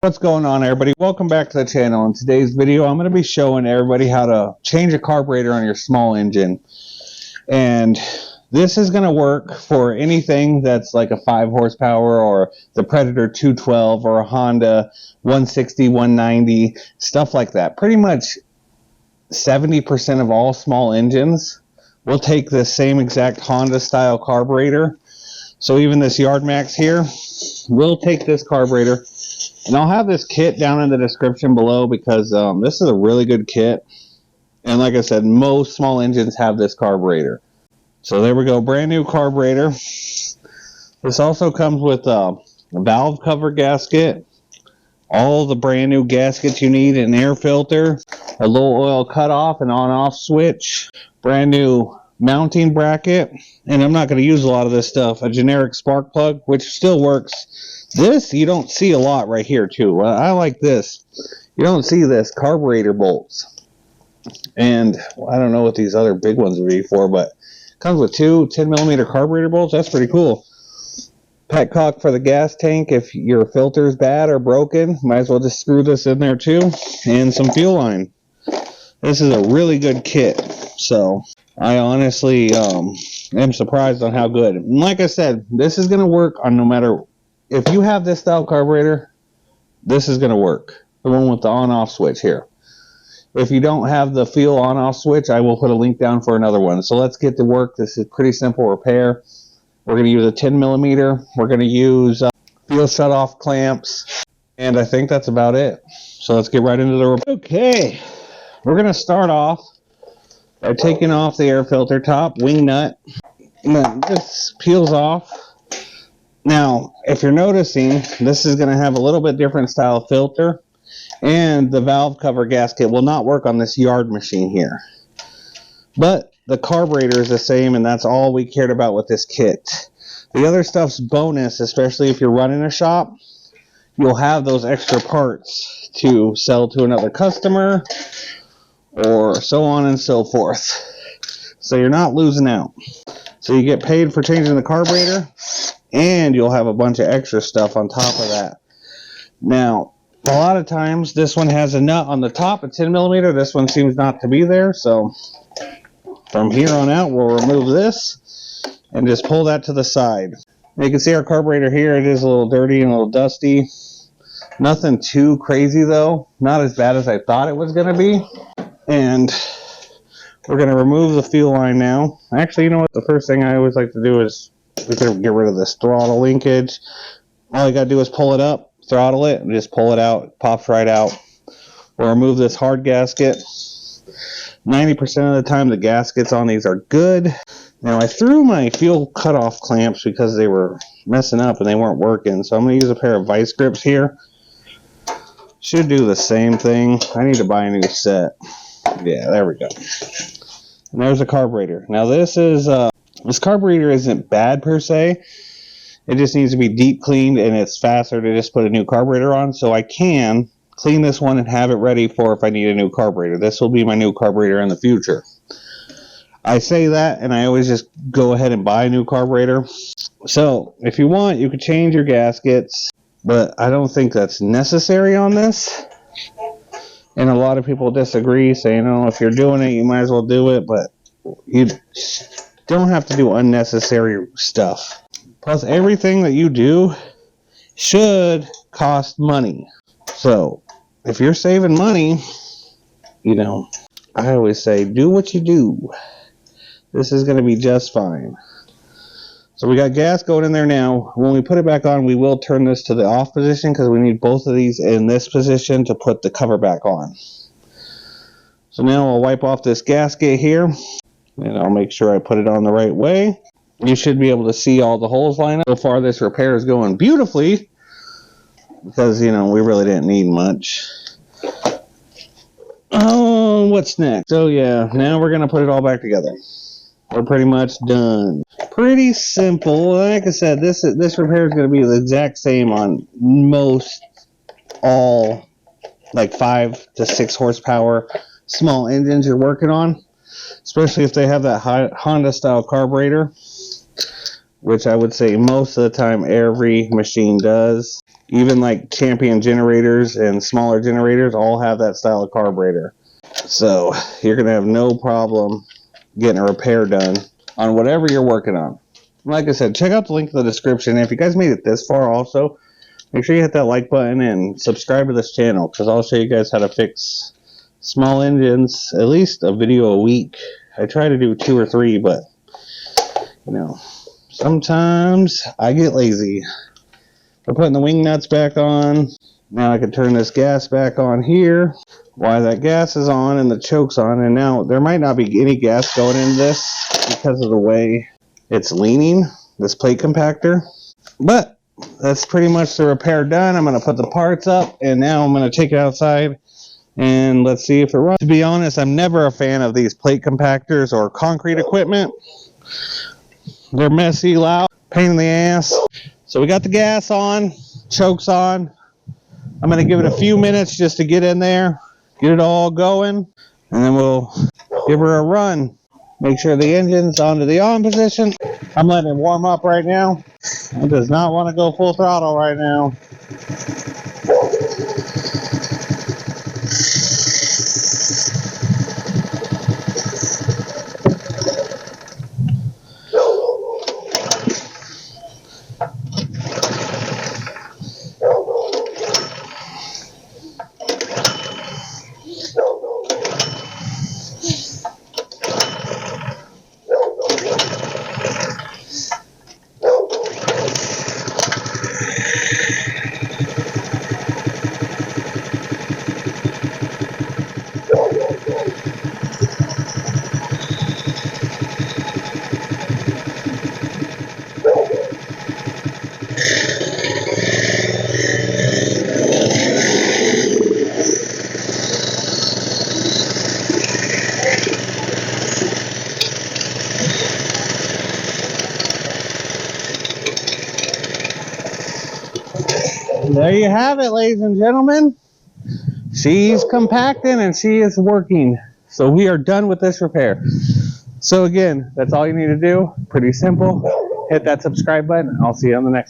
What's going on, everybody? Welcome back to the channel. In today's video, I'm going to be showing everybody how to change a carburetor on your small engine. And this is going to work for anything that's like a 5 horsepower or the Predator 212 or a Honda 160, 190, stuff like that. Pretty much 70% of all small engines will take the same exact Honda style carburetor. So even this Yard Max here will take this carburetor. And I'll have this kit down in the description below because this is a really good kit. And like I said, most small engines have this carburetor. So there we go, brand new carburetor. This also comes with a valve cover gasket, all the brand new gaskets you need, an air filter, a low oil cutoff, an on-off switch, brand new mounting bracket, and I'm not going to use a lot of this stuff, a generic spark plug, which still works. This you don't see a lot right here too. I like this. You don't see this, carburetor bolts. And I don't know what these other big ones would be for, but it comes with two 10mm carburetor bolts. That's pretty cool. Petcock for the gas tank if your filter is bad or broken. Might as well just screw this in there too. And some fuel line. This is a really good kit. So I honestly am surprised on how good. And like I said, this is going to work on no matter. If you have this style carburetor, this is going to work. The one with the on-off switch here. If you don't have the fuel on-off switch, I will put a link down for another one. So let's get to work. This is pretty simple repair. We're going to use a 10mm. We're going to use fuel shut-off clamps. And I think that's about it. So let's get right into the repair. Okay. We're going to start off by taking off the air filter top, wing nut. And then this peels off. Now, if you're noticing, this is going to have a little bit different style filter, and the valve cover gasket will not work on this Yard machine here. But the carburetor is the same, and that's all we cared about with this kit. The other stuff's bonus, especially if you're running a shop. You'll have those extra parts to sell to another customer, or so on and so forth. So you're not losing out. So you get paid for changing the carburetor, and you'll have a bunch of extra stuff on top of that. Now, a lot of times this one has a nut on the top, a 10mm. This one seems not to be there. So from here on out, we'll remove this and just pull that to the side. You can see our carburetor here. It is a little dirty and a little dusty. Nothing too crazy though. Not as bad as I thought it was going to be. And we're going to remove the fuel line now. Actually, you know what? The first thing I always like to do is we can get rid of this throttle linkage. All you got to do is pull it up, throttle it, and just pull it out. It pops right out. We'll remove this hard gasket. 90% of the time the gaskets on these are good. Now I threw my fuel cutoff clamps because they were messing up and they weren't working. So I'm going to use a pair of vice grips here. Should do the same thing. I need to buy a new set. Yeah, there we go. And there's a carburetor. Now this carburetor isn't bad per se. It just needs to be deep cleaned, and it's faster to just put a new carburetor on. So I can clean this one and have it ready for if I need a new carburetor. This will be my new carburetor in the future. I say that, and I always just go ahead and buy a new carburetor. So if you want, you could change your gaskets, but I don't think that's necessary on this. And a lot of people disagree, saying, oh, if you're doing it, you might as well do it, but you don't have to do unnecessary stuff. Plus, everything that you do should cost money. So, if you're saving money, you know, I always say, do what you do. This is going to be just fine. So, we got gas going in there now. When we put it back on, we will turn this to the off position because we need both of these in this position to put the cover back on. So, now I'll wipe off this gasket here. And I'll make sure I put it on the right way. You should be able to see all the holes line up. So far, this repair is going beautifully because, you know, we really didn't need much. Oh, what's next? So, yeah, now we're going to put it all back together. We're pretty much done. Pretty simple. Like I said, this repair is going to be the exact same on most all, like 5 to 6 horsepower small engines you're working on. Especially if they have that Honda style carburetor, which I would say most of the time every machine does. Even like Champion generators and smaller generators all have that style of carburetor. So you're going to have no problem getting a repair done on whatever you're working on. Like I said, check out the link in the description. If you guys made it this far also, make sure you hit that like button and subscribe to this channel, because I'll show you guys how to fix small engines, at least a video a week. I try to do 2 or 3, but you know, sometimes I get lazy. We're putting the wing nuts back on. Now I can turn this gas back on here while that gas is on and the choke's on. And now there might not be any gas going into this because of the way it's leaning, this plate compactor. But that's pretty much the repair done. I'm going to put the parts up, and now I'm going to take it outside and let's see if it runs. To be honest, I'm never a fan of these plate compactors or concrete equipment. They're messy, loud, pain in the ass. So we got the gas on, choke's on. I'm going to give it a few minutes just to get in there, get it all going, and then we'll give her a run. Make sure the engine's onto the on position. I'm letting it warm up right now. It does not want to go full throttle right now. There you have it, ladies and gentlemen. She's compacting and she is working. So we are done with this repair. So again, that's all you need to do. Pretty simple. Hit that subscribe button. I'll see you on the next